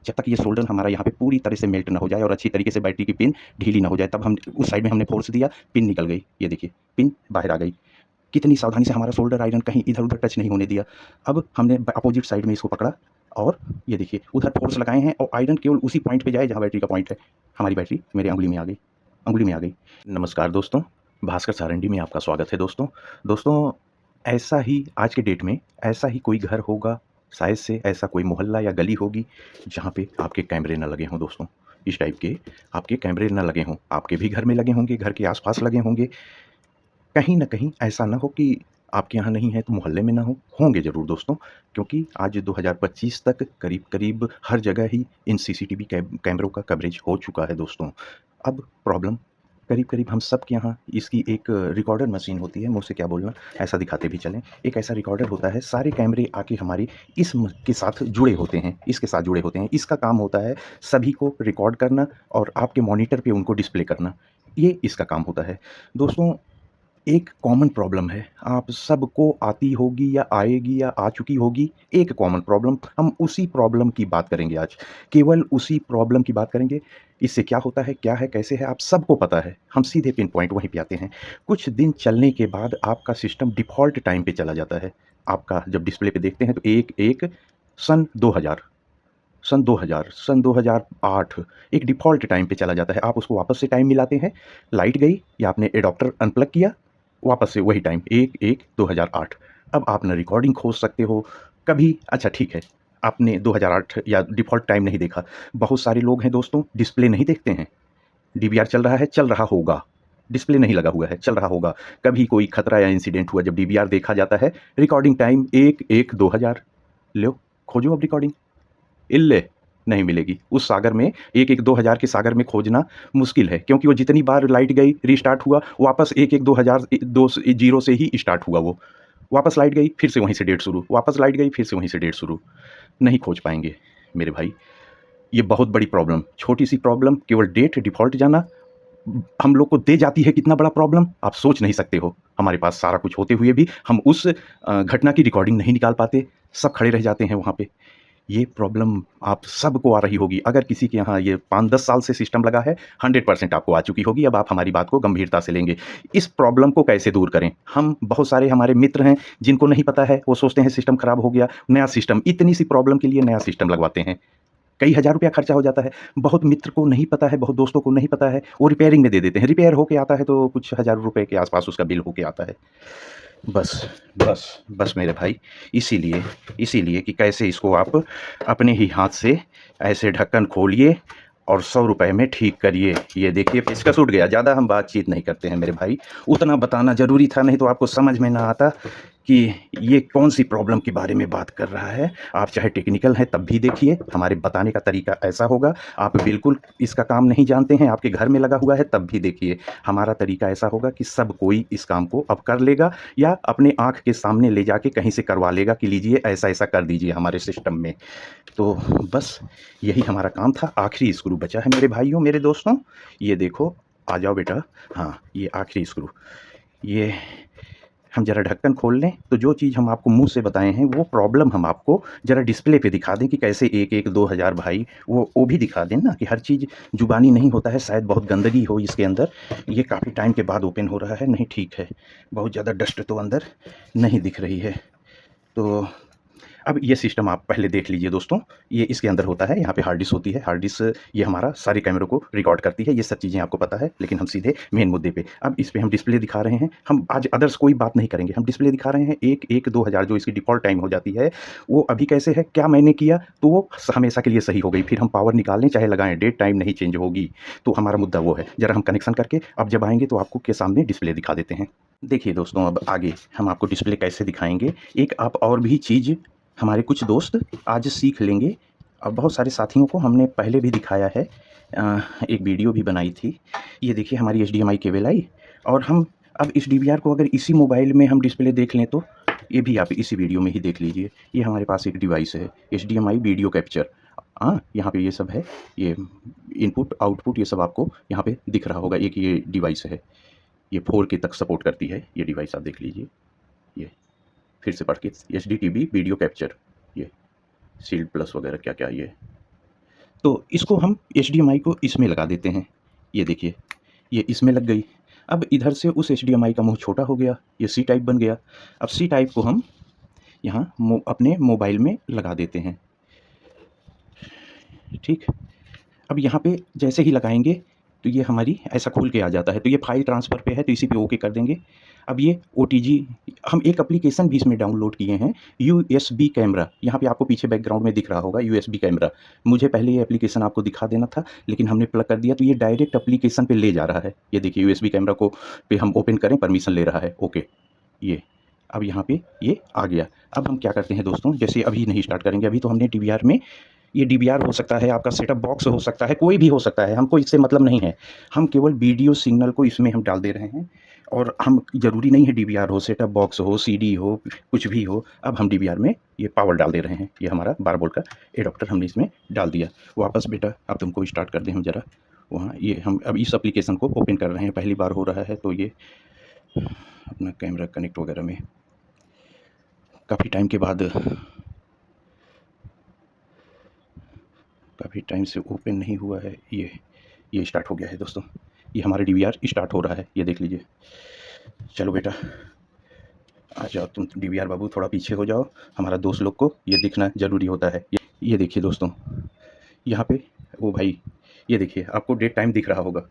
जब तक ये सोल्डर हमारा यहाँ पे पूरी तरह से मेल्ट ना हो जाए और अच्छी तरीके से बैटरी की पिन ढीली ना हो जाए, तब हम उस साइड में हमने फोर्स दिया, पिन निकल गई। ये देखिए पिन बाहर आ गई। कितनी सावधानी से हमारा सोल्डर आयरन कहीं इधर-उधर टच नहीं होने दिया। अब हमने अपोजिट साइड में इसको पकड़ा और ये देखिए उधर फोर्स लगाए हैं और आयरन केवल उसी पॉइंट पे जाए जहाँ बैटरी का पॉइंट है। हमारी बैटरी मेरे अंगुली में आ गई, अंगुली में आ गई। नमस्कार दोस्तों, भास्कर सारंडी में आपका स्वागत है दोस्तों। दोस्तों, ऐसा ही आज के डेट में ऐसा ही कोई घर होगा, शायद से ऐसा कोई मोहल्ला या गली होगी जहाँ पे आपके कैमरे ना लगे हों दोस्तों। इस टाइप के आपके कैमरे ना लगे हों। आपके भी घर में लगे होंगे, घर के आस-पास लगे होंगे। कहीं न कहीं ऐसा ना हो कि आपके यहाँ नहीं है तो मोहल्ले में ना हो, होंगे ज़रूर दोस्तों, क्योंकि आज 2025 तक करीब-करीब हर जगह ही इन सीसीटीवी कैमरों का कवरेज हो चुका है दोस्तों। अब प्रॉब्लम करीब-करीब हम सब के यहाँ इसकी एक रिकॉर्डर मशीन होती है, मुँह से क्या बोलना, ऐसा दिखाते भी चलें। एक ऐसा रिकॉर्डर होता है, सारे कैमरे आके हमारे इस म के साथ जुड़े होते हैं, इसके साथ जुड़े होते हैं। इसका काम होता है सभी को रिकॉर्ड करना और आपके मॉनिटर पे उनको डिस्प्ले करना, ये इसका काम होता है। दोस्तों, एक कॉमन प्रॉब्लम है, आप सबको आती होगी या आएगी या आ चुकी होगी, एक कॉमन प्रॉब्लम। हम उसी प्रॉब्लम की बात करेंगे आज, केवल उसी प्रॉब्लम की बात करेंगे। इससे क्या होता है, क्या है, कैसे है, आप सबको पता है। हम सीधे पिन पॉइंट वहीं पे आते हैं। कुछ दिन चलने के बाद आपका सिस्टम डिफ़ॉल्ट टाइम पे चला जाता है। आपका जब डिस्प्ले पे देखते हैं तो एक सन 2000 सन 2008 एक डिफ़ॉल्ट टाइम पे चला जाता है। आप उसको वापस से टाइम मिलाते हैं, लाइट गई या आपने एडॉप्टर अनप्लग किया, वापस से वही टाइम 1-1-2008। अब आप ना रिकॉर्डिंग खोज सकते हो, कभी अच्छा ठीक है, आपने 2008 या डिफ़ॉल्ट टाइम नहीं देखा। बहुत सारे लोग हैं दोस्तों, डिस्प्ले नहीं देखते हैं। डीवीआर चल रहा है, चल रहा होगा, डिस्प्ले नहीं लगा हुआ है, चल रहा होगा। कभी कोई खतरा या इंसिडेंट हुआ, जब डीवीआर देखा जाता है, रिकॉर्डिंग टाइम 1-1-2000, लो, खोजो अब रिकॉर्डिंग। इल्ले, नहीं मिलेगी। उस सागर में 1-1-2000 के सागर में खोजना मुश्किल है, क्योंकि वो जितनी बार लाइट गई, रीस्टार्ट हुआ, वापस 1-1-2000 दो ज़ीरो से ही स्टार्ट हुआ वो। वापस लाइट गई, फिर से वहीं से डेट शुरू, वापस लाइट गई, फिर से वहीं से डेट शुरू। नहीं खोज पाएँगे मेरे भाई, ये बहुत बड़ी प्रॉब्लम, छोटी-सी प्रॉब्लम, केवल डेट डिफ़ॉल्ट जाना हम लोग को दे जाती है कितना बड़ा प्रॉब्लम, आप सोच नहीं सकते हो। हमारे पास सारा कुछ होते हुए भी हम उस घटना की रिकॉर्डिंग नहीं निकाल पाते, सब खड़े रह जाते हैं वहाँ पे। ये प्रॉब्लम आप सबको आ रही होगी। अगर किसी के यहाँ ये 5-10 साल से सिस्टम लगा है, 100% आपको आ चुकी होगी। अब आप हमारी बात को गंभीरता से लेंगे। इस प्रॉब्लम को कैसे दूर करें? हम बहुत सारे हमारे मित्र हैं, जिनको नहीं पता है, वो सोचते हैं सिस्टम खराब हो गया, नया सिस्टम, इतनी सी प्रॉब्लम के लिए नया सिस्टम लगवाते हैं। कई हज़ार रुपया खर्चा हो जाता है। बहुत मित्र को नहीं पता है, बहुत दोस्तों को नहीं पता है, वो रिपेयरिंग में दे देते हैं। रिपेयर होके आता है तो कुछ हज़ार रुपए के आस-पास उसका बिल होके आता है। बस, बस, बस मेरे भाई, इसीलिए इसीलिए कि कैसे इसको आप अपने ही हाथ से ऐसे ढक्कन खोलिए और ₹100 में ठीक करिए। ये देखिए पेचकस उठ गया। ज़्यादा हम बातचीत नहीं करते हैं मेरे भाई। उतना बताना ज़रूरी था, नहीं तो आपको समझ में ना आता कि ये कौन-सी प्रॉब्लम के बारे में बात कर रहा है। आप चाहे टेक्निकल हैं तब भी देखिए, हमारे बताने का तरीका ऐसा होगा। आप बिल्कुल इसका काम नहीं जानते हैं, आपके घर में लगा हुआ है तब भी देखिए, हमारा तरीका ऐसा होगा कि सब कोई इस काम को अब कर लेगा या अपने आँख के सामने ले जाके कहीं से करवा लेगा कि लीजिए ऐसा-ऐसा कर दीजिए हमारे सिस्टम में। तो बस यही हमारा काम था। आखिरी स्क्रू बचा है मेरे भाइयों, मेरे दोस्तों, ये देखो, आ जाओ बेटा। हाँ, ये आखिरी स्क्रू, ये हम ज़रा ढक्कन खोल लें, तो जो चीज़ हम आपको मुँह से बताए हैं, वो प्रॉब्लम हम आपको ज़रा डिस्प्ले पे दिखा दें कि कैसे 1-1-2000 भाई, वो भी दिखा दें ना कि हर चीज़ ज़ुबानी नहीं होता है, शायद बहुत गंदगी हो इसके अंदर। ये काफ़ी टाइम के बाद ओपन हो रहा है, नहीं ठीक है, बहुत ज़्यादा डस्ट तो अंदर नहीं दिख रही है। तो अब ये सिस्टम आप पहले देख लीजिए दोस्तों, ये इसके अंदर होता है, यहाँ पे हार्ड डिस्क होती है, हार्ड डिस्क ये हमारा सारे कैमरों को रिकॉर्ड करती है, ये सब चीज़ें आपको पता है, लेकिन हम सीधे मेन मुद्दे पे। अब इस पे हम डिस्प्ले दिखा रहे हैं, हम आज अदर्स कोई बात नहीं करेंगे, हम डिस्प्ले दिखा रहे हैं 1-1-2000 जो इसकी डिफ़ॉल्ट टाइम हो जाती है, वो अभी कैसे है, क्या मैंने किया, तो वो हमेशा के लिए सही हो गई, फिर हम पावर निकाल लें चाहे लगाएँ, डेट टाइम नहीं चेंज होगी। तो हमारा मुद्दा वो है, ज़रा हम कनेक्शन करके अब जब आएँगे तो आपको के सामने डिस्प्ले दिखा देते हैं। देखिए दोस्तों, अब आगे हम आपको डिस्प्ले कैसे दिखाएँगे, एक आप और भी चीज़ हमारे कुछ दोस्त आज सीख लेंगे और बहुत सारे साथियों को हमने पहले भी दिखाया है। एक वीडियो भी बनाई थी। ये देखिए हमारी एचडीएमआई केबल आई और हम अब इस डीवीआर को अगर इसी मोबाइल में हम डिस्प्ले देख लें तो ये भी आप इसी वीडियो में ही देख लीजिए। ये हमारे पास एक डिवाइस है, एचडीएमआई वीडियो कैप्चर। हाँ, यहाँ पे ये सब है, ये इनपुट, आउटपुट ये सब आपको यहाँ पे दिख रहा होगा। एक ये डिवाइस है, ये 4K तक सपोर्ट करती है ये डिवाइस, आप देख लीजिए। ये फिर से पढ़ के, एचडीटीवी वीडियो कैप्चर, ये शील्ड प्लस वगैरह क्या-क्या ये। तो इसको हम एचडीएमआई को इसमें लगा देते हैं। ये देखिए, ये इसमें लग गई। अब इधर से उस एचडीएमआई का मुँह छोटा हो गया, ये सी टाइप बन गया। अब सी टाइप को हम यहाँ अपने मोबाइल में लगा देते हैं। ठीक, अब यहाँ पे जैसे ही लगाएंगे तो ये हमारी ऐसा खुल के आ जाता है। तो ये फाइल ट्रांसफ़र पे है, तो इसी पे ओके कर देंगे। अब ये ओटीजी, हम एक एप्लीकेशन भी इसमें डाउनलोड किए हैं, यूएसबी कैमरा। यहाँ पे आपको पीछे बैकग्राउंड में दिख रहा होगा यूएसबी कैमरा। मुझे पहले ये एप्लीकेशन आपको दिखा देना था, लेकिन हमने प्लग कर दिया तो ये डायरेक्ट एप्लीकेशन पे ले जा रहा है। ये देखिए, यूएसबी कैमरा को पे हम ओपन करें, परमिशन ले रहा है, ओके। ये अब यहाँ पे ये आ गया। अब हम क्या करते हैं दोस्तों, जैसे अभी नहीं स्टार्ट करेंगे, अभी तो हमने डीवीआर में, ये डीवीआर हो सकता है, आपका सेटअप बॉक्स हो सकता है, कोई भी हो सकता है, हमको इससे मतलब नहीं है। हम केवल वीडियो सिग्नल को इसमें हम डाल दे रहे हैं, और हम ज़रूरी नहीं है डीवीआर हो, सेटअप बॉक्स हो, सीडी हो, कुछ भी हो। अब हम डीवीआर में ये पावर डाल दे रहे हैं। ये हमारा 12 वोल्ट का एडाप्टर हमने इसमें डाल दिया। वापस बेटा अब तुमको स्टार्ट कर दें हम ज़रा वहाँ। ये हम अब इस एप्लीकेशन को ओपन कर रहे हैं, पहली बार हो रहा है, तो ये अपना कैमरा कनेक्ट वगैरह में काफ़ी टाइम के बाद, काफ़ी टाइम से ओपन नहीं हुआ है। ये स्टार्ट हो गया है दोस्तों, ये हमारा डीवीआर स्टार्ट हो रहा है, ये देख लीजिए। चलो बेटा आ जाओ तुम, डीवीआर बाबू थोड़ा पीछे हो जाओ, हमारा दोस्त लोग को ये दिखना ज़रूरी होता है। ये देखिए दोस्तों, यहाँ पे वो भाई, ये देखिए आपको डेट टाइम दिख रहा होगा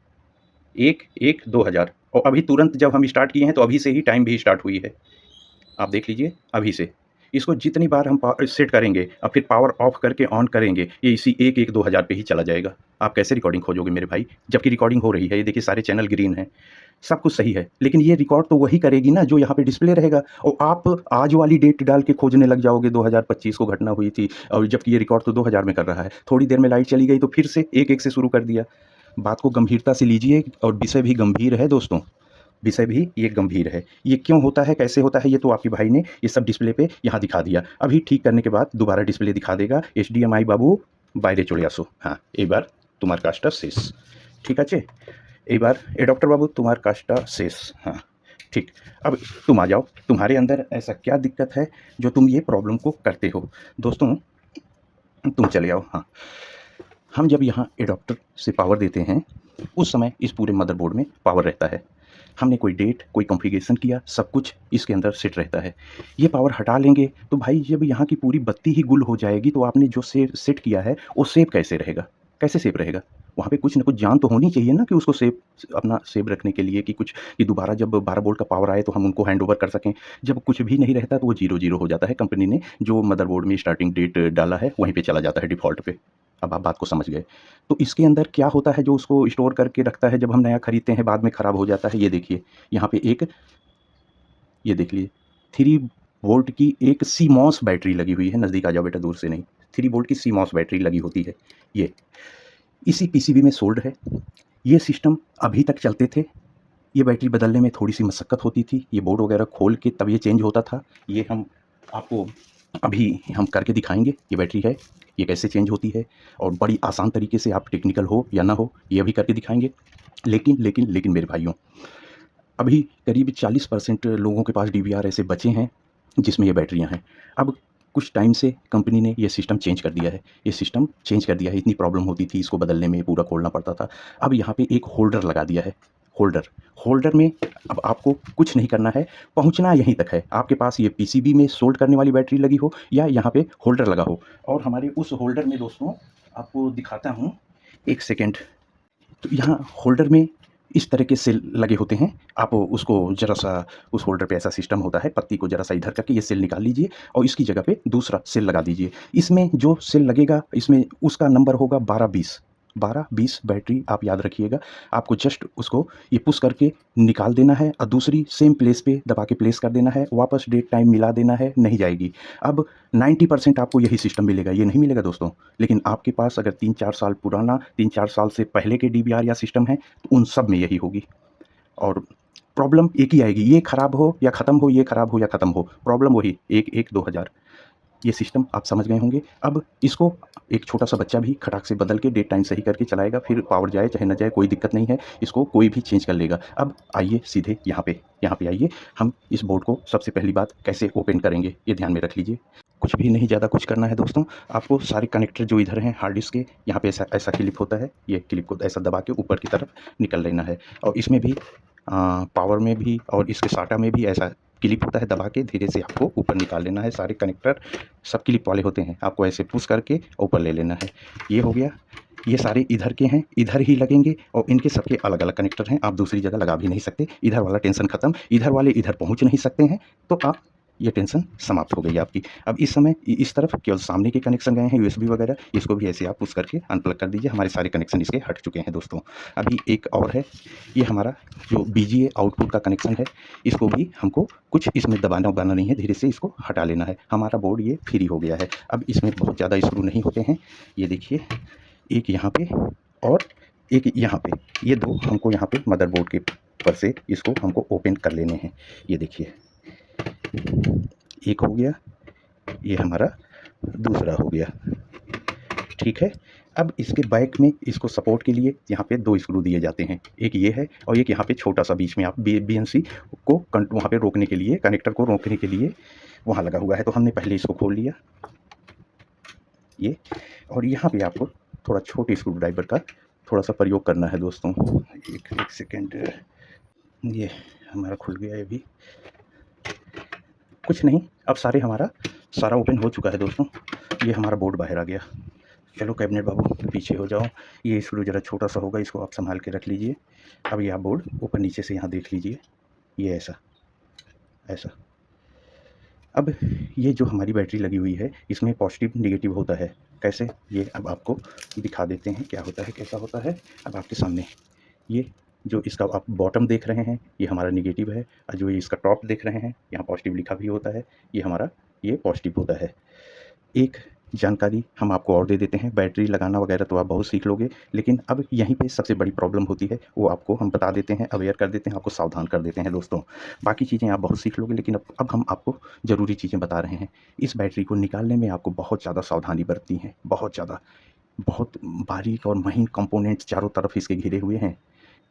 1/1/2000, और अभी तुरंत जब हम स्टार्ट किए हैं तो अभी से ही टाइम भी स्टार्ट हुई है। आप देख लीजिए अभी से। इसको जितनी बार हम सेट करेंगे और फिर पावर ऑफ करके ऑन करेंगे, ये इसी 1/1/2000 पे ही चला जाएगा। आप कैसे रिकॉर्डिंग खोजोगे मेरे भाई, जबकि रिकॉर्डिंग हो रही है। ये देखिए सारे चैनल ग्रीन हैं, सब कुछ सही है, लेकिन ये रिकॉर्ड तो वही करेगी ना जो यहाँ पे डिस्प्ले रहेगा। और आप आज वाली डेट डाल के खोजने लग जाओगे, 2025 को घटना हुई थी, और जबकि ये रिकॉर्ड तो 2000 में कर रहा है। थोड़ी देर में लाइट चली गई तो फिर से 1/1 से शुरू कर दिया। बात को गंभीरता से लीजिए, और विषय भी गंभीर है दोस्तों, विषय भी ये गंभीर है। ये क्यों होता है, कैसे होता है, ये तो आपके भाई ने ये सब डिस्प्ले पे यहाँ दिखा दिया। अभी ठीक करने के बाद दोबारा डिस्प्ले दिखा देगा, HDMI बाबू বাইরে চলে আসো। हाँ, এবার তোমার কাজটা শেষ, ঠিক আছে। এবার এডপ্টার বাবू तुम्हार কাজটা শেষ। हाँ ठीक, अब तुम आ जाओ, तुम्हारे अंदर ऐसा क्या दिक्कत है जो तुम ये प्रॉब्लम को करते हो। दोस्तों तुम चले आओ। हाँ, हम जब यहाँ एडप्टर से पावर देते हैं उस समय इस पूरे मदरबोर्ड में पावर रहता है। हमने कोई डेट, कोई कॉन्फ़िगरेशन किया, सब कुछ इसके अंदर सेट रहता है। ये पावर हटा लेंगे तो भाई जब यहाँ की पूरी बत्ती ही गुल हो जाएगी तो आपने जो सेट किया है वो सेव कैसे रहेगा, कैसे सेव रहेगा। वहाँ पे कुछ ना कुछ जान तो होनी चाहिए ना कि उसको अपना सेव रखने के लिए, कि दोबारा जब 12 वोल्ट का पावर आए तो हम उनको हैंड ओवर कर सकें। जब कुछ भी नहीं रहता तो वो 0-0 हो जाता है, कंपनी ने जो मदरबोर्ड में स्टार्टिंग डेट डाला है वहीं पे चला जाता है डिफ़ॉल्ट पे। अब आप बात को समझ गए। तो इसके अंदर क्या होता है जो उसको स्टोर करके रखता है, जब हम नया खरीदते हैं बाद में ख़राब हो जाता है। ये देखिए यहाँ पे एक, ये देख लीजिए 3 वोल्ट की एक सीमॉस बैटरी लगी हुई है। नज़दीक आ जाओ बेटा, दूर से नहीं। 3 वोल्ट की सीमॉस बैटरी लगी होती है। ये इसी पीसीबी में सोल्ड है। ये सिस्टम अभी तक चलते थे। ये बैटरी बदलने में थोड़ी सी मशक्क़त होती थी, ये बोर्ड वगैरह खोल के तब ये चेंज होता था। ये हम आपको अभी हम करके दिखाएंगे। ये बैटरी है, ये कैसे चेंज होती है, और बड़ी आसान तरीके से, आप टेक्निकल हो या ना हो, ये भी करके दिखाएंगे। लेकिन मेरे भाइयों, अभी करीब 40% लोगों के पास डीवीआर ऐसे बचे हैं जिसमें ये बैटरियां हैं। अब कुछ टाइम से कंपनी ने ये सिस्टम चेंज कर दिया है, ये सिस्टम चेंज कर दिया है। इतनी प्रॉब्लम होती थी, इसको बदलने में पूरा खोलना पड़ता था। अब यहाँ पे एक होल्डर लगा दिया है। होल्डर में अब आपको कुछ नहीं करना है, पहुँचना यहीं तक है। आपके पास ये पीसीबी में सोल्ड करने वाली बैटरी लगी हो या यहाँ पे होल्डर लगा हो, और हमारे उस होल्डर में दोस्तों आपको दिखाता हूँ, एक सेकेंड। तो यहाँ होल्डर में इस तरह के सेल लगे होते हैं। आप उसको ज़रा सा, उस होल्डर पे ऐसा सिस्टम होता है, पत्ती को ज़रा सा इधर करके ये सेल निकाल लीजिए और इसकी जगह पे दूसरा सेल लगा दीजिए। इसमें जो सेल लगेगा, इसमें उसका नंबर होगा 12-20 बैटरी। आप याद रखिएगा, आपको जस्ट उसको ये पुश करके निकाल देना है और दूसरी सेम प्लेस पे दबा के प्लेस कर देना है। वापस डेट टाइम मिला देना है, नहीं जाएगी। अब 90% आपको यही सिस्टम मिलेगा, ये नहीं मिलेगा दोस्तों। लेकिन आपके पास अगर 3-4 साल पुराना, 3-4 साल से पहले के डीवीआर या सिस्टम है तो उन सब में यही होगी, और प्रॉब्लम एक ही आएगी। ये ख़राब हो या ख़त्म हो, ये ख़राब हो या ख़त्म हो, प्रॉब्लम वही 1/1/2000। ये सिस्टम आप समझ गए होंगे। अब इसको एक छोटा सा बच्चा भी खटाक से बदल के डेट टाइम सही करके चलाएगा, फिर पावर जाए चाहे ना जाए कोई दिक्कत नहीं है, इसको कोई भी चेंज कर लेगा। अब आइए सीधे यहाँ पे आइए, हम इस बोर्ड को सबसे पहली बात कैसे ओपन करेंगे ये ध्यान में रख लीजिए। कुछ भी नहीं ज़्यादा कुछ करना है दोस्तों। आपको सारे कनेक्टर जो इधर हैं हार्ड डिस्क के, यहाँ पे ऐसा ऐसा क्लिप होता है, ये क्लिप को ऐसा दबा के ऊपर की तरफ निकल लेना है। और इसमें भी पावर में भी और इसके साटा में भी ऐसा क्लिप होता है, दबा के धीरे से आपको ऊपर निकाल लेना है। सारे कनेक्टर सब क्लिप वाले होते हैं, आपको ऐसे पुश करके ऊपर ले लेना है। ये हो गया। ये सारे इधर के हैं, इधर ही लगेंगे और इनके सबके अलग अलग कनेक्टर हैं, आप दूसरी जगह लगा भी नहीं सकते। इधर वाला टेंशन ख़त्म, इधर वाले इधर पहुंच नहीं सकते हैं, तो आप ये टेंशन समाप्त हो गई आपकी। अब इस समय इस तरफ केवल सामने के कनेक्शन गए हैं यूएसबी वगैरह, इसको भी ऐसे आप पुश करके अनप्लग कर दीजिए। हमारे सारे कनेक्शन इसके हट चुके हैं दोस्तों। अभी एक और है, ये हमारा जो बीजीए आउटपुट का कनेक्शन है, इसको भी हमको कुछ इसमें दबाना उबाना नहीं है, धीरे से इसको हटा लेना है। हमारा बोर्ड ये फ्री हो गया है। अब इसमें बहुत ज़्यादा स्क्रू नहीं होते हैं, ये देखिए, एक यहाँ पे और एक यहाँ पे, ये दो हमको यहाँ पे मदरबोर्ड के ऊपर से इसको हमको ओपन कर लेने हैं। ये देखिए, एक हो गया, ये हमारा दूसरा हो गया, ठीक है। अब इसके बैक में इसको सपोर्ट के लिए यहाँ पे दो स्क्रू दिए जाते हैं, एक ये है और एक यहाँ पे छोटा सा बीच में, आप BNC को वहाँ पे रोकने के लिए, कनेक्टर को रोकने के लिए वहाँ लगा हुआ है। तो हमने पहले इसको खोल लिया ये, और यहाँ पे आपको थोड़ा छोटे स्क्रू ड्राइवर का थोड़ा सा प्रयोग करना है दोस्तों। एक सेकेंड, ये हमारा खुल गया, ये भी कुछ नहीं। अब सारा ओपन हो चुका है दोस्तों। ये हमारा बोर्ड बाहर आ गया। चलो कैबिनेट बाबू पीछे हो जाओ, ये स्क्रू ज़रा छोटा सा होगा, इसको आप संभाल के रख लीजिए। अब ये आप बोर्ड ऊपर नीचे से यहाँ देख लीजिए, ये ऐसा ऐसा। अब ये जो हमारी बैटरी लगी हुई है, इसमें पॉजिटिव नेगेटिव होता है। कैसे, ये अब आपको दिखा देते हैं क्या होता है, कैसा होता है। अब आपके सामने ये जो इसका आप बॉटम देख रहे हैं, ये हमारा नेगेटिव है, और जो ये इसका टॉप देख रहे हैं, यहाँ पॉजिटिव लिखा भी होता है, ये हमारा ये पॉजिटिव होता है। एक जानकारी हम आपको और दे देते हैं, बैटरी लगाना वगैरह तो आप बहुत सीख लोगे, लेकिन अब यहीं पे सबसे बड़ी प्रॉब्लम होती है, वो आपको हम बता देते हैं, अवेयर कर देते हैं, आपको सावधान कर देते हैं दोस्तों। बाकी चीज़ें आप बहुत सीख लोगे, लेकिन अब हम आपको ज़रूरी चीज़ें बता रहे हैं। इस बैटरी को निकालने में आपको बहुत ज़्यादा सावधानी बरतनी है, बहुत ज़्यादा। बहुत बारीक और महीन कंपोनेंट्स चारों तरफ इसके घिरे हुए हैं,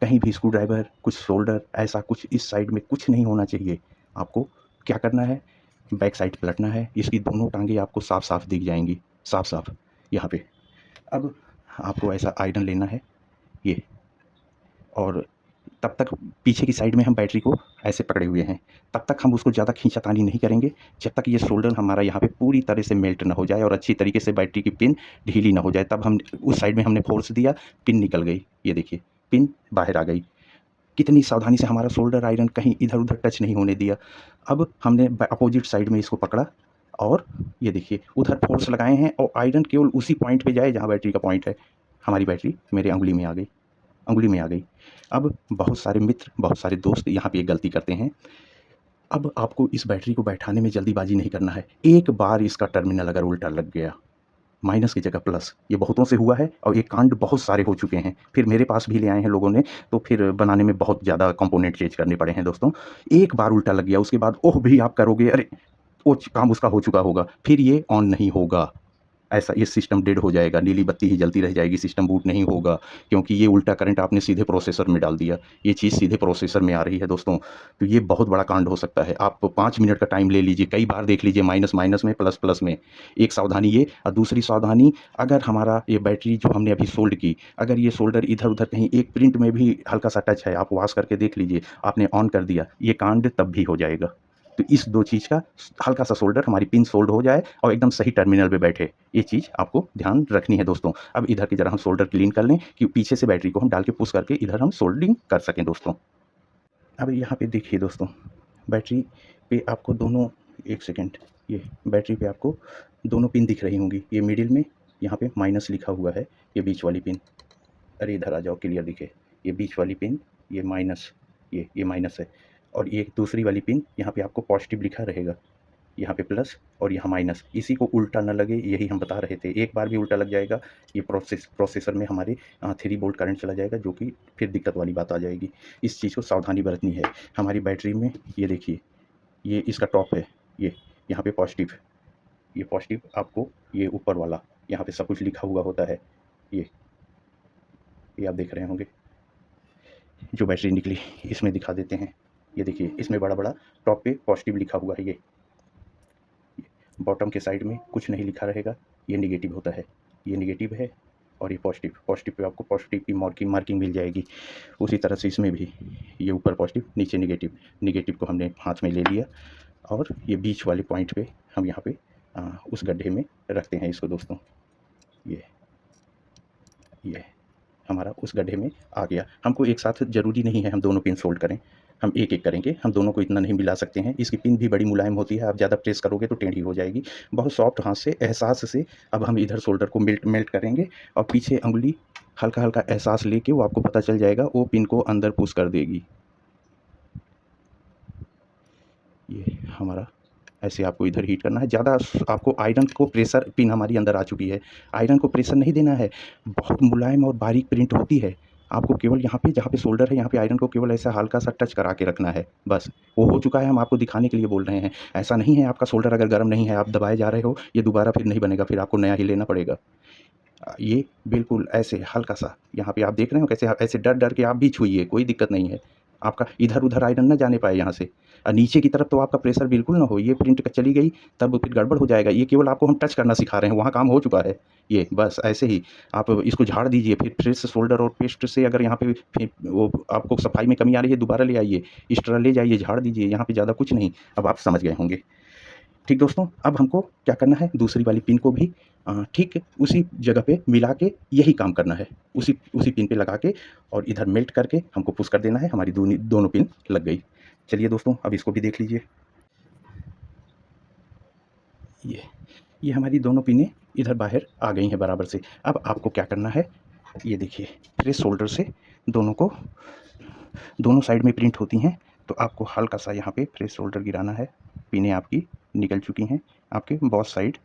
कहीं भी स्क्रू ड्राइवर, कुछ सोल्डर, ऐसा कुछ इस साइड में कुछ नहीं होना चाहिए। आपको क्या करना है, बैक साइड पलटना है, इसकी दोनों टांगें आपको साफ साफ दिख जाएंगी, साफ साफ यहाँ पे। अब आपको ऐसा आयरन लेना है ये, और तब तक पीछे की साइड में हम बैटरी को ऐसे पकड़े हुए हैं, तब तक हम उसको ज़्यादा खींचातानी नहीं करेंगे, जब तक ये सोल्डर हमारा यहाँ पे पूरी तरह से मेल्ट ना हो जाए और अच्छी तरीके से बैटरी की पिन ढीली ना हो जाए। तब हम उस साइड में हमने फोर्स दिया, पिन निकल गई, ये देखिए पिन बाहर आ गई। कितनी सावधानी से हमारा सोल्डर आयरन कहीं इधर उधर टच नहीं होने दिया। अब हमने अपोजिट साइड में इसको पकड़ा और ये देखिए उधर फोर्स लगाए हैं, और आयरन केवल उसी पॉइंट पे जाए जहाँ बैटरी का पॉइंट है। हमारी बैटरी मेरे अंगुली में आ गई, अंगुली में आ गई। अब बहुत सारे मित्र, बहुत सारे दोस्त यहाँ पे एक गलती करते हैं। अब आपको इस बैटरी को बैठाने में जल्दीबाजी नहीं करना है। एक बार इसका टर्मिनल अगर उल्टा लग गया, माइनस की जगह प्लस, ये बहुतों से हुआ है और ये कांड बहुत सारे हो चुके हैं। फिर मेरे पास भी ले आए हैं लोगों ने, तो फिर बनाने में बहुत ज़्यादा कंपोनेंट चेंज करने पड़े हैं दोस्तों। एक बार उल्टा लग गया, उसके बाद ओह भी आप करोगे, अरे वो काम उसका हो चुका होगा, फिर ये ऑन नहीं होगा। ऐसा ये सिस्टम डेड हो जाएगा, नीली बत्ती ही जलती रह जाएगी, सिस्टम बूट नहीं होगा, क्योंकि ये उल्टा करंट आपने सीधे प्रोसेसर में डाल दिया। ये चीज़ सीधे प्रोसेसर में आ रही है दोस्तों, तो ये बहुत बड़ा कांड हो सकता है। आप 5 मिनट का टाइम ले लीजिए, कई बार देख लीजिए, माइनस माइनस में, प्लस प्लस में। एक सावधानी ये, और दूसरी सावधानी, अगर हमारा ये बैटरी जो हमने अभी सोल्ड की, अगर ये सोल्डर इधर उधर कहीं एक प्रिंट में भी हल्का सा टच है, आप वॉश करके देख लीजिए, आपने ऑन कर दिया, ये कांड तब भी हो जाएगा। तो इस दो चीज़ का हल्का सा सोल्डर, हमारी पिन सोल्ड हो जाए और एकदम सही टर्मिनल पे बैठे, ये चीज़ आपको ध्यान रखनी है दोस्तों। अब इधर की जरा हम सोल्डर क्लीन कर लें कि पीछे से बैटरी को हम डाल के पुश करके इधर हम सोल्डिंग कर सकें दोस्तों। अब यहाँ पे देखिए दोस्तों, बैटरी पे आपको दोनों, एक सेकेंड, ये बैटरी पे आपको दोनों पिन दिख रही होंगी। ये मिडिल में यहाँ पे माइनस लिखा हुआ है, ये बीच वाली पिन, अरे इधर आ जाओ क्लियर दिखे, ये बीच वाली पिन, ये माइनस, ये माइनस है, और ये दूसरी वाली पिन यहाँ पे आपको पॉजिटिव लिखा रहेगा, यहाँ पे प्लस और यहाँ माइनस। इसी को उल्टा ना लगे, यही हम बता रहे थे। एक बार भी उल्टा लग जाएगा, ये प्रोसेसर में हमारे 3 वोल्ट करंट चला जाएगा, जो कि फिर दिक्कत वाली बात आ जाएगी। इस चीज़ को सावधानी बरतनी है। हमारी बैटरी में ये देखिए, ये इसका टॉप है, ये यहाँ पे पॉजिटिव, ये पॉजिटिव आपको, ये ऊपर वाला यहाँ पे सब कुछ लिखा हुआ होता है। ये आप देख रहे होंगे, जो बैटरी निकली इसमें दिखा देते हैं। ये देखिए, इसमें बड़ा बड़ा टॉप पे पॉजिटिव लिखा हुआ है, ये बॉटम के साइड में कुछ नहीं लिखा रहेगा, ये नेगेटिव होता है, ये नेगेटिव है और ये पॉजिटिव। पॉजिटिव पे आपको पॉजिटिव की मार्किंग मिल जाएगी। उसी तरह से इसमें भी ये ऊपर पॉजिटिव नीचे नेगेटिव। नेगेटिव को हमने हाथ में ले लिया और ये बीच वाले पॉइंट पे हम यहाँ पे उस गड्ढे में रखते हैं इसको दोस्तों। ये हमारा उस गड्ढे में आ गया। हमको एक साथ ज़रूरी नहीं है हम दोनों पिन सोल्ड करें, हम एक एक करेंगे, हम दोनों को इतना नहीं मिला सकते हैं। इसकी पिन भी बड़ी मुलायम होती है, आप ज़्यादा प्रेस करोगे तो टेढ़ी हो जाएगी। बहुत सॉफ्ट हाथ से एहसास से अब हम इधर शोल्डर को मेल्ट करेंगे और पीछे उंगली हल्का हल्का एहसास लेके वो आपको पता चल जाएगा, वो पिन को अंदर पुश कर देगी। ये हमारा ऐसे आपको इधर हीट करना है। ज़्यादा आपको आयरन को प्रेशर, पिन हमारी अंदर आ चुकी है, आयरन को प्रेशर नहीं देना है। बहुत मुलायम और बारीक प्रिंट होती है, आपको केवल यहाँ पे जहाँ पे शोल्डर है यहाँ पे आयरन को केवल ऐसा हल्का सा टच करा के रखना है, बस वो हो चुका है। हम आपको दिखाने के लिए बोल रहे हैं, ऐसा नहीं है आपका शोल्डर अगर गर्म नहीं है आप दबाए जा रहे हो, ये दोबारा फिर नहीं बनेगा, फिर आपको नया ही लेना पड़ेगा। ये बिल्कुल ऐसे हल्का सा यहाँ पे आप देख रहे हो कैसे, ऐसे डर डर के आप भी छुइए, कोई दिक्कत नहीं है। आपका इधर उधर आयरन ना जाने पाए यहाँ से, और नीचे की तरफ तो आपका प्रेशर बिल्कुल ना हो, ये प्रिंट चली गई तब फिर गड़बड़ हो जाएगा। ये केवल आपको हम टच करना सिखा रहे हैं, वहाँ काम हो चुका है। ये बस ऐसे ही आप इसको झाड़ दीजिए, फिर प्रेस शोल्डर और पेस्ट से अगर यहाँ पे फिर वो आपको सफाई में कमी आ रही है दोबारा ले आइए, इस तरह ले जाइए, झाड़ दीजिए। यहाँ पे ज़्यादा कुछ नहीं, अब आप समझ गए होंगे। ठीक दोस्तों, अब हमको क्या करना है, दूसरी वाली पिन को भी ठीक उसी जगह पे मिला के यही काम करना है, उसी उसी पिन पे लगा के और इधर मेल्ट करके हमको पुश कर देना है। हमारी दोनों पिन लग गई। चलिए दोस्तों, अब इसको भी देख लीजिए। ये हमारी दोनों पिनें इधर बाहर आ गई हैं बराबर से। अब आपको क्या करना है, ये देखिए, प्रेस शोल्डर से दोनों साइड में प्रिंट होती हैं, तो आपको हल्का सा यहाँ पे प्रेस शोल्डर गिराना है। पिनें आपकी निकल चुकी हैं, आपके बॉस साइड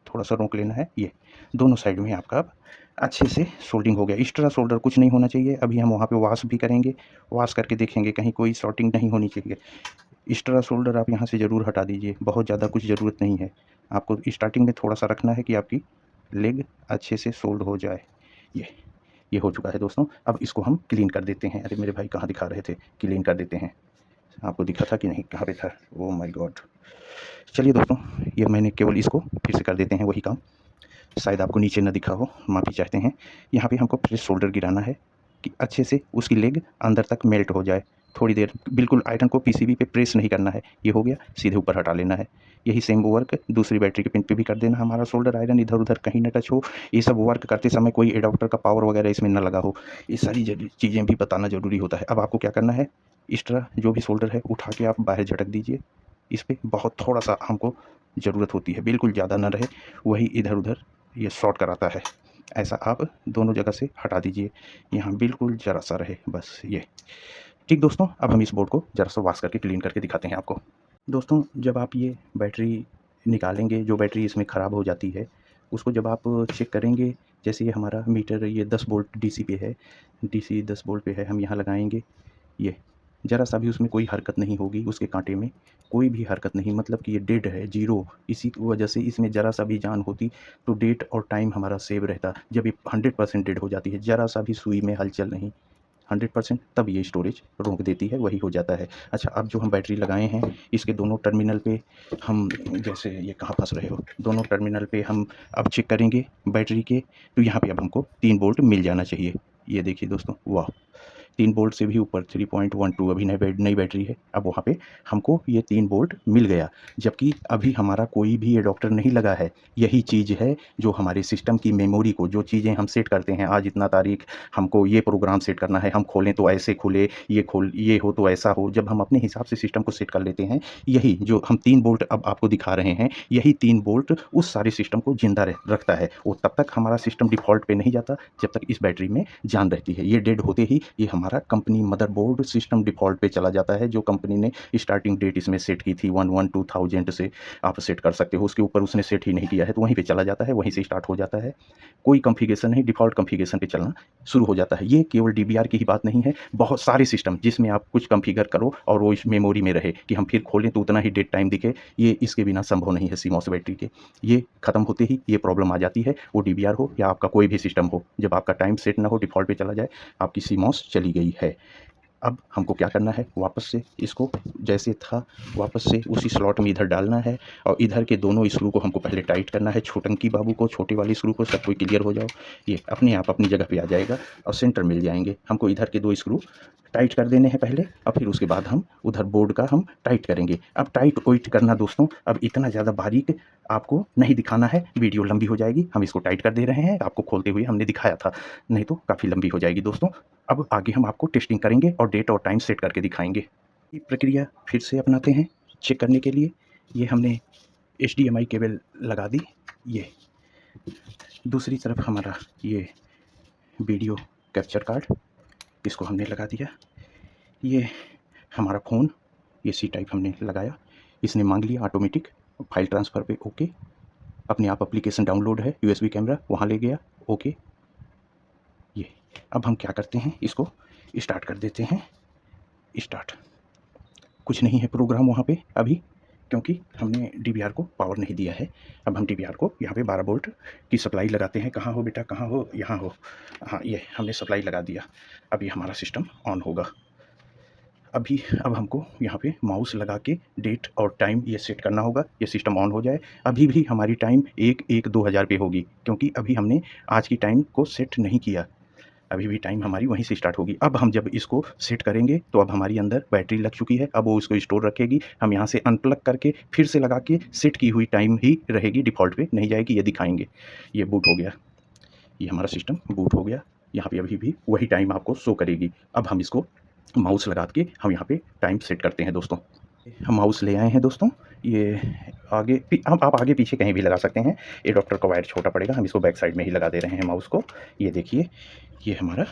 थोड़ा सा रोक लेना है। ये दोनों साइड में आपका अब अच्छे से सोल्डिंग हो गया। एक्स्ट्रा शोल्डर कुछ नहीं होना चाहिए। अभी हम वहाँ पे वॉश भी करेंगे, वॉश करके देखेंगे कहीं कोई शॉर्टिंग नहीं होनी चाहिए। एक्स्ट्रा शोल्डर आप यहाँ से ज़रूर हटा दीजिए, बहुत ज़्यादा कुछ ज़रूरत नहीं है। आपको स्टार्टिंग में थोड़ा सा रखना है कि आपकी लेग अच्छे से सोल्ड हो जाए। ये हो चुका है दोस्तों। अब इसको हम क्लीन कर देते हैं। अरे मेरे भाई कहाँ दिखा रहे थे, क्लीन कर देते हैं। आपको दिखा था कि नहीं, कहाँ पे था, ओह माय गॉड। चलिए दोस्तों, ये मैंने केवल इसको फिर से कर देते हैं वही काम, शायद आपको नीचे ना दिखा हो, माफ़ी चाहते हैं। यहाँ पे हमको प्रेस शोल्डर गिराना है कि अच्छे से उसकी लेग अंदर तक मेल्ट हो जाए। थोड़ी देर बिल्कुल आयरन को पीसीबी पे प्रेस नहीं करना है। ये हो गया, सीधे ऊपर हटा लेना है। यही सेम वर्क दूसरी बैटरी के पिन पे भी कर देना। हमारा शोल्डर आयरन इधर उधर कहीं ना टच हो। ये सब वर्क करते समय कोई एडाप्टर का पावर वगैरह इसमें ना लगा हो, ये सारी चीज़ें भी बताना ज़रूरी होता है। अब आपको क्या करना है, इस तरह जो भी शोल्डर है उठा के आप बाहर झटक दीजिए। इस पर बहुत थोड़ा सा हमको ज़रूरत होती है, बिल्कुल ज़्यादा ना रहे, वही इधर उधर ये शॉर्ट कराता है। ऐसा आप दोनों जगह से हटा दीजिए, यहाँ बिल्कुल ज़रा सा रहे, बस ये। ठीक दोस्तों, अब हम इस बोर्ड को ज़रा सा वॉश करके क्लीन करके दिखाते हैं आपको। दोस्तों, जब आप ये बैटरी निकालेंगे, जो बैटरी इसमें ख़राब हो जाती है, उसको जब आप चेक करेंगे, जैसे ये हमारा मीटर ये 10 वोल्ट डीसी पे है, डीसी 10 वोल्ट पे है, हम यहाँ लगाएंगे, ये ज़रा सा भी उसमें कोई हरकत नहीं होगी, उसके कांटे में कोई भी हरकत नहीं, मतलब कि ये डेड है, ज़ीरो। इसी वजह से इसमें ज़रा सा भी जान होती तो डेट और टाइम हमारा सेव रहता। जब ये 100% डेड हो जाती है, ज़रा सा भी सुई में हलचल नहीं, 100%, तब ये स्टोरेज रोक देती है, वही हो जाता है। अच्छा, अब जो हम बैटरी लगाए हैं, इसके दोनों टर्मिनल पे हम, जैसे ये कहाँ फंस रहे हो, दोनों टर्मिनल पे हम अब चेक करेंगे बैटरी के, तो यहाँ पे अब हमको 3 वोल्ट मिल जाना चाहिए। ये देखिए दोस्तों, वाह, 3 वोल्ट से भी ऊपर 3.12 अभी नई बैटरी है। अब वहाँ पे हमको ये 3 वोल्ट मिल गया, जबकि अभी हमारा कोई भी एडाप्टर नहीं लगा है। यही चीज़ है जो हमारे सिस्टम की मेमोरी को, जो चीज़ें हम सेट करते हैं, आज इतना तारीख हमको ये प्रोग्राम सेट करना है, हम खोलें तो ऐसे खुले, ये हो तो ऐसा हो, जब हम अपने हिसाब से सिस्टम को सेट कर लेते हैं, यही जो हम 3 वोल्ट अब आपको दिखा रहे हैं, यही 3 वोल्ट उस सारे सिस्टम को ज़िंदा रखता है। वो तब तक हमारा सिस्टम डिफ़ॉल्ट पे नहीं जाता जब तक इस बैटरी में जान रहती है। ये डेड होते ही ये हमारा कंपनी मदरबोर्ड सिस्टम डिफ़ॉल्ट पे चला जाता है, जो कंपनी ने स्टार्टिंग डेट इसमें सेट की थी 1/1/2000 से आप सेट कर सकते हो, उसके ऊपर उसने सेट ही नहीं किया है, तो वहीं पे चला जाता है, वहीं से स्टार्ट हो जाता है। कोई कॉन्फ़िगरेशन नहीं, डिफ़ॉल्ट कॉन्फ़िगरेशन पे चलना शुरू हो जाता है। ये केवल डीबीआर की ही बात नहीं है, बहुत सारे सिस्टम जिसमें आप कुछ कॉन्फ़िगर करो और वो इस मेमोरी में रहे कि हम फिर खोलें तो उतना ही डेट टाइम दिखे, ये इसके बिना संभव नहीं है सीमॉस बैटरी के। ये ख़त्म होते ही ये प्रॉब्लम आ जाती है, वो डीबीआर हो या आपका कोई भी सिस्टम हो, जब आपका टाइम सेट ना हो, डिफ़ॉल्ट पे चला जाए, आपकी सीमॉस चली गई है। अब हमको क्या करना है, वापस से इसको जैसे था वापस से उसी स्लॉट में इधर डालना है और इधर के दोनों स्क्रू को हमको पहले टाइट करना है। छोटंकी बाबू को, छोटे वाली स्क्रू को, सब कोई क्लियर हो जाओ। ये अपने आप अपनी जगह पे आ जाएगा और सेंटर मिल जाएंगे। हमको इधर के 2 स्क्रू टाइट कर देने हैं पहले और फिर उसके बाद हम उधर बोर्ड का हम टाइट करेंगे। अब टाइट ओइट करना दोस्तों, अब इतना ज़्यादा बारीक आपको नहीं दिखाना है, वीडियो लंबी हो जाएगी। हम इसको टाइट कर दे रहे हैं, आपको खोलते हुए हमने दिखाया था, नहीं तो काफ़ी लंबी हो जाएगी दोस्तों। अब आगे हम आपको टेस्टिंग करेंगे और डेट और टाइम सेट करके दिखाएंगे। ये प्रक्रिया फिर से अपनाते हैं चेक करने के लिए। ये हमने HDMI केबल लगा दी, ये दूसरी तरफ हमारा ये वीडियो कैप्चर कार्ड, इसको हमने लगा दिया। ये हमारा फ़ोन, ये C टाइप हमने लगाया, इसने मांग लिया ऑटोमेटिक फाइल ट्रांसफ़र पे ओके। अपने आप एप्लीकेशन डाउनलोड है, USB कैमरा वहाँ ले गया ओके। ये अब हम क्या करते हैं, इसको स्टार्ट कर देते हैं। स्टार्ट, कुछ नहीं है प्रोग्राम वहाँ पे अभी, क्योंकि हमने DVR को पावर नहीं दिया है। अब हम DVR को यहाँ पे 12 वोल्ट की सप्लाई लगाते हैं। कहाँ हो बेटा, कहाँ हो, यहाँ हो, हाँ ये हमने सप्लाई लगा दिया। अब ये हमारा सिस्टम ऑन होगा। अब हमको यहाँ पे माउस लगा के डेट और टाइम ये सेट करना होगा, ये सिस्टम ऑन हो जाए। अभी भी हमारी टाइम 1-1-2000 पे होगी, क्योंकि अभी हमने आज की टाइम को सेट नहीं किया। अभी भी टाइम हमारी वहीं से स्टार्ट होगी। अब हम जब इसको सेट करेंगे तो अब हमारी अंदर बैटरी लग चुकी है, अब वो इसको स्टोर रखेगी। हम यहाँ से अनप्लग करके फिर से लगा के सेट की हुई टाइम ही रहेगी, डिफ़ॉल्ट पे नहीं जाएगी, ये दिखाएंगे। ये बूट हो गया, ये हमारा सिस्टम बूट हो गया। यहाँ पे अभी भी वही टाइम आपको शो करेगी। अब हम इसको माउस लगा के हम यहाँ पे टाइम सेट करते हैं दोस्तों। हम माउस ले आए हैं दोस्तों, ये आगे आप आगे पीछे कहीं भी लगा सकते हैं। एडाप्टर का वायर छोटा पड़ेगा, हम इसको बैक साइड में ही लगा दे रहे हैं माउस को। ये देखिए, ये हमारा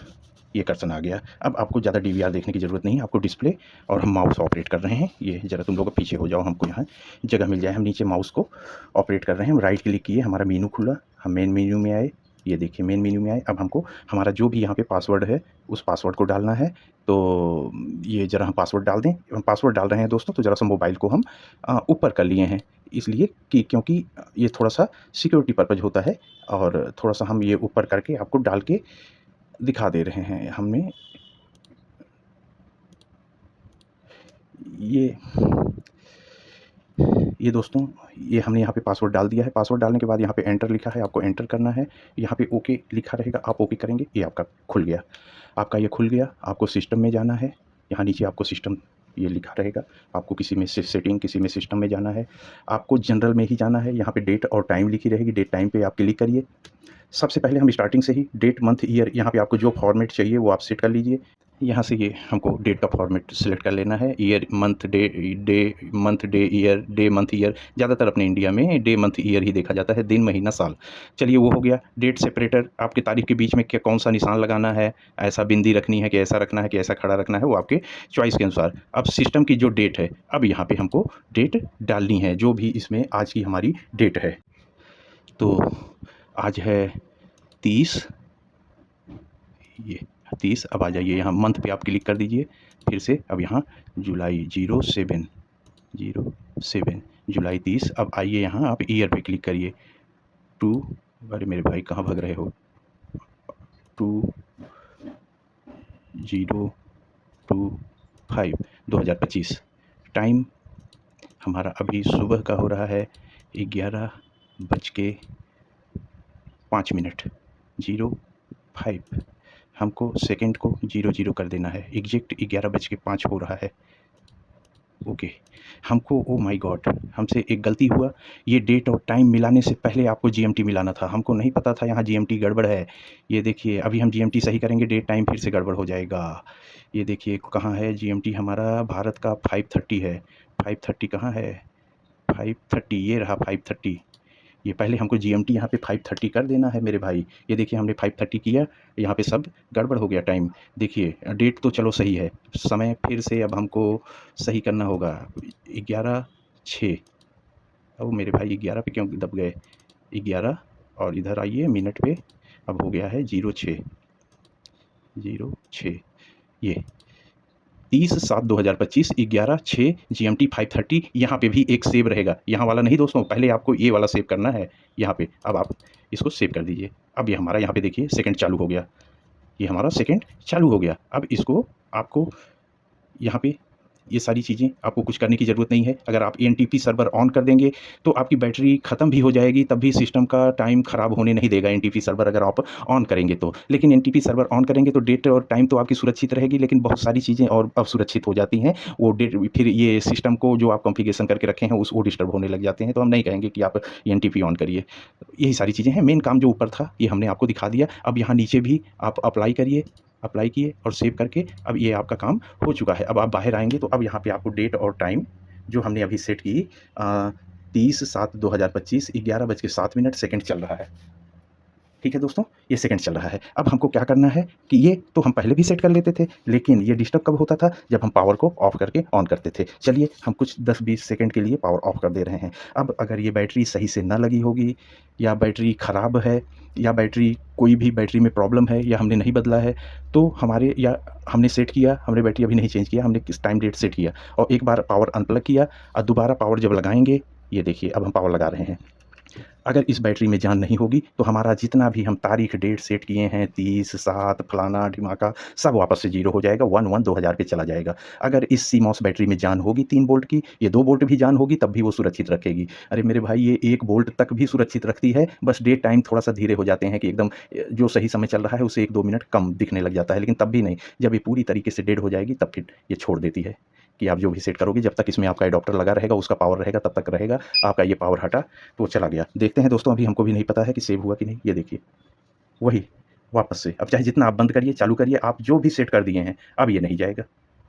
ये कर्सन आ गया। अब आपको ज़्यादा DVR देखने की ज़रूरत नहीं है, आपको डिस्प्ले और हम माउस ऑपरेट कर रहे हैं। ये ज़रा तुम लोग पीछे हो जाओ, हमको यहाँ जगह मिल जाए। हम नीचे माउस को ऑपरेट कर रहे हैं, हम राइट क्लिक किए, हमारा मेनू खुला, हम मेन मेन्यू में आए। ये देखिए मेन मेन्यू में आए। अब हमको हमारा जो भी यहाँ पे पासवर्ड है उस पासवर्ड को डालना है। तो ये ज़रा हम पासवर्ड डाल दें। हम पासवर्ड डाल रहे हैं दोस्तों, तो ज़रा सा मोबाइल को हम ऊपर कर लिए हैं, इसलिए कि क्योंकि ये थोड़ा सा सिक्योरिटी पर्पज़ होता है, और थोड़ा सा हम ये ऊपर करके आपको डाल के दिखा दे रहे हैं। हमने ये दोस्तों, ये हमने यहाँ पे पासवर्ड डाल दिया है। पासवर्ड डालने के बाद यहाँ पे एंटर लिखा है, आपको एंटर करना है। यहाँ पे ओके लिखा रहेगा, आप ओके करेंगे, ये आपका खुल गया। आपका ये खुल गया। आपको सिस्टम में जाना है, यहाँ नीचे आपको सिस्टम ये लिखा रहेगा। आपको किसी में सेटिंग, किसी में सिस्टम में जाना है, आपको जनरल में ही जाना है। यहाँ पे डेट और टाइम लिखी रहेगी, डेट टाइम पे आप क्लिक करिए। सबसे पहले हम स्टार्टिंग से ही डेट मंथ ईयर, यहाँ पे आपको जो फॉर्मेट चाहिए वो आप सेट कर लीजिए। यहाँ से ये हमको डेट का फॉर्मेट सिलेक्ट कर लेना है। Year month day month day year, day month year, ज़्यादातर अपने इंडिया में डे मंथ ईयर ही देखा जाता है, दिन महीना साल। चलिए वो हो गया। डेट सेपरेटर, आपकी तारीख के बीच में क्या कौन सा निशान लगाना है, ऐसा बिंदी रखनी है कि ऐसा रखना है कि ऐसा खड़ा रखना है, वो आपके चॉइस के अनुसार। अब सिस्टम की जो डेट है, अब यहाँ पे हमको डेट डालनी है, जो भी इसमें आज की हमारी डेट है। तो आज है 30, ये 30। अब आ जाइए यहाँ मंथ पे आप क्लिक कर दीजिए फिर से। अब यहाँ जुलाई 07 जुलाई 30। अब आइए यहाँ आप ईयर पे क्लिक करिए। अरे मेरे भाई कहाँ भाग रहे हो, 2025। टाइम हमारा अभी सुबह का हो रहा है 11:05, 05। हमको सेकंड को 00 कर देना है, एग्जैक्ट 11:05 हो रहा है। ओके। हमको ओ माय गॉड, हमसे एक गलती हुआ। ये डेट और टाइम मिलाने से पहले आपको GMT मिलाना था, हमको नहीं पता था यहाँ GMT गड़बड़ है। ये देखिए अभी हम GMT सही करेंगे, डेट टाइम फिर से गड़बड़ हो जाएगा। ये देखिए कहाँ है GMT, हमारा भारत का 5:30 है। 5:30 कहाँ है, 5:30 ये रहा 5:30। ये पहले हमको GMT यहाँ पे 5:30 कर देना है मेरे भाई। ये देखिए हमने 5:30 किया, यहाँ पे सब गड़बड़ हो गया टाइम। देखिए डेट तो चलो सही है, समय फिर से अब हमको सही करना होगा। 11:06। अब मेरे भाई 11 पे क्यों दब गए, 11 और इधर आइए मिनट पे, अब हो गया है 06। ये 30/7/2025, 11/6 GMT 5:30। यहाँ पे भी एक सेव रहेगा, यहाँ वाला नहीं दोस्तों, पहले आपको ये वाला सेव करना है यहाँ पे। अब आप इसको सेव कर दीजिए। अब ये हमारा यहाँ पे देखिए सेकंड चालू हो गया, ये हमारा सेकंड चालू हो गया। अब इसको आपको यहाँ पे ये सारी चीज़ें आपको कुछ करने की ज़रूरत नहीं है। अगर आप एनटीपी सर्वर ऑन कर देंगे तो आपकी बैटरी ख़त्म भी हो जाएगी, तब भी सिस्टम का टाइम ख़राब होने नहीं देगा एनटीपी सर्वर अगर आप ऑन करेंगे तो। लेकिन एनटीपी सर्वर ऑन करेंगे तो डेट और टाइम तो आपकी सुरक्षित रहेगी, लेकिन बहुत सारी चीज़ें और असुरक्षित हो जाती हैं। वो डेट फिर ये सिस्टम को जो आप कॉन्फ़िगरेशन करके रखे हैं वो डिस्टर्ब होने लग जाते हैं, तो हम नहीं कहेंगे कि आप एनटीपी ऑन करिए। यही सारी चीज़ें हैं। मेन काम जो ऊपर था ये हमने आपको दिखा दिया। अब यहाँ नीचे भी आप अप्लाई करिए, अप्लाई किए और सेव करके अब ये आपका काम हो चुका है। अब आप बाहर आएँगे तो अब यहाँ पे आपको डेट और टाइम जो हमने अभी सेट की 30/7/2025 11:07 सेकंड चल रहा है। ठीक है दोस्तों, ये सेकंड चल रहा है। अब हमको क्या करना है कि ये तो हम पहले भी सेट कर लेते थे, लेकिन ये डिस्टर्ब कब होता था? जब हम पावर को ऑफ करके ऑन करते थे। चलिए हम कुछ 10-20 सेकंड के लिए पावर ऑफ कर दे रहे हैं। अब अगर ये बैटरी सही से ना लगी होगी या बैटरी ख़राब है या बैटरी कोई भी बैटरी में प्रॉब्लम है या हमने नहीं बदला है, तो हमारे या हमने सेट किया, हमने बैटरी अभी नहीं चेंज किया, हमने किस टाइम डेट सेट किया और एक बार पावर अनप्लग किया और दोबारा पावर जब लगाएँगे, ये देखिए अब हम पावर लगा रहे हैं। अगर इस बैटरी में जान नहीं होगी तो हमारा जितना भी हम तारीख डेट सेट किए हैं 30/7 फलाना ढिमाका सब वापस से ज़ीरो हो जाएगा, 1/1/2000 पे चला जाएगा। अगर इस सीमॉस बैटरी में जान होगी 3 वोल्ट की, ये 2 वोल्ट भी जान होगी तब भी वो सुरक्षित रखेगी। अरे मेरे भाई ये 1 वोल्ट तक भी सुरक्षित रखती है, बस डे टाइम थोड़ा-सा धीरे हो जाते हैं कि एकदम जो सही समय चल रहा है उससे 1-2 मिनट कम दिखने लग जाता है, लेकिन तब भी नहीं। जब ये पूरी तरीके से डेड हो जाएगी तब फिर ये छोड़ देती है कि आप जो भी सेट करोगे जब तक इसमें आपका एडाप्टर लगा रहेगा, उसका पावर रहेगा तब तक रहेगा। आपका ये पावर हटा तो चला गया। देखते हैं दोस्तों, अभी हमको भी नहीं पता है कि सेव हुआ कि नहीं। ये देखिए, वही वापस से अब चाहे जितना आप बंद करिए, चालू करिए, आप जो भी सेट कर दिए हैं, अब ये नहीं जाएगा।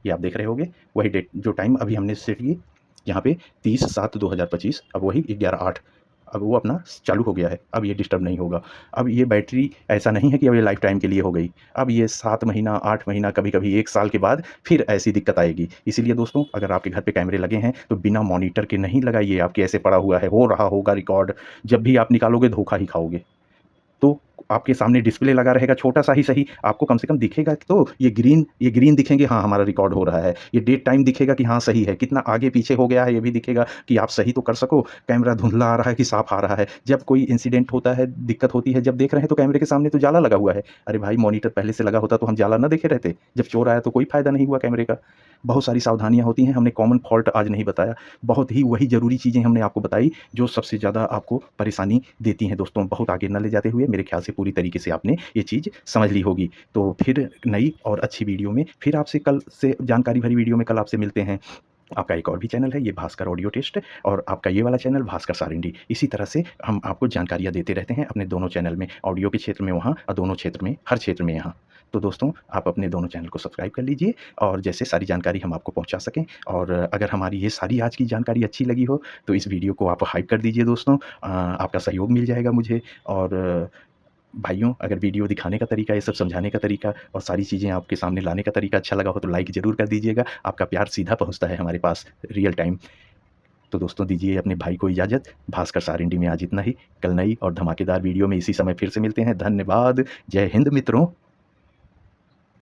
ये आप देख रहे होंगे, वही डेट जो टाइम अभी हमने सेट की, यहाँ पे 30/7/2025 अब वही 11:08 अब वो अपना चालू हो गया है। अब ये डिस्टर्ब नहीं होगा। अब ये बैटरी ऐसा नहीं है कि अब ये लाइफ़ टाइम के लिए हो गई। अब ये 7 महीना, 8 महीना, कभी-कभी 1 साल के बाद फिर ऐसी दिक्कत आएगी। इसीलिए दोस्तों, अगर आपके घर पे कैमरे लगे हैं, तो बिना मॉनिटर के नहीं लगाइए। आपके ऐसे पड़ा हुआ है, हो रहा होगा रिकॉर्ड, जब भी आप निकालोगे धोखा ही खाओगे। तो आपके सामने डिस्प्ले लगा रहेगा, छोटा-सा ही सही, आपको कम से कम दिखेगा तो ये ग्रीन दिखेंगे, हाँ, हमारा रिकॉर्ड हो रहा है। ये डेट टाइम दिखेगा कि हाँ, सही है। कितना आगे-पीछे हो गया है, ये भी दिखेगा कि आप सही तो कर सको। कैमरा धुंधला आ रहा है कि साफ़ आ रहा है। जब कोई इंसिडेंट होता है, दिक्कत होती है, जब देख रहे हैं तो कैमरे के सामने तो जाला लगा हुआ है। अरे भाई, मॉनिटर पहले से लगा होता तो हम जाला ना देखे रहते। जब चोर आया तो कोई फ़ायदा नहीं हुआ कैमरे का। बहुत सारी सावधानियाँ होती हैं, हमने कॉमन फ़ॉल्ट आज नहीं बताया। बहुत ही वही ज़रूरी चीज़ें हमने आपको बताई, जो सबसे ज़्यादा आपको परेशानी देती हैं दोस्तों। बहुत आगे ना ले जाते हुए मेरे ख़्याल से पूरी तरीके से आपने ये चीज़ समझ ली होगी। तो फिर नई और अच्छी वीडियो में फिर आपसे कल से जानकारी भरी वीडियो में कल आपसे मिलते हैं। आपका एक और भी चैनल है, ये भास्कर ऑडियो टेस्ट, और आपका ये वाला चैनल भास्कर सारिंडी। इसी तरह से हम आपको जानकारियाँ देते रहते हैं अपने दोनों चैनल में, ऑडियो के क्षेत्र में वहाँ और दोनों क्षेत्र में, हर क्षेत्र में यहाँ। तो दोस्तों, आप अपने दोनों चैनल को सब्सक्राइब कर लीजिए और जैसे सारी जानकारी हम आपको पहुँचा सकें। और अगर हमारी ये सारी आज की जानकारी अच्छी लगी हो तो इस वीडियो को आप हाइप कर दीजिए दोस्तों। आपका सहयोग मिल जाएगा मुझे। और भाइयों, अगर वीडियो दिखाने का तरीका, ये सब समझाने का तरीका और सारी चीज़ें आपके सामने लाने का तरीका अच्छा लगा हो तो लाइक ज़रूर कर दीजिएगा। आपका प्यार सीधा पहुँचता है हमारे पास रियल टाइम। तो दोस्तों, दीजिए अपने भाई को इजाज़त। भास्कर सारिंडी में आज इतना ही। कल नई और धमाकेदार वीडियो में इसी समय फिर से मिलते हैं। धन्यवाद। जय हिंद मित्रों।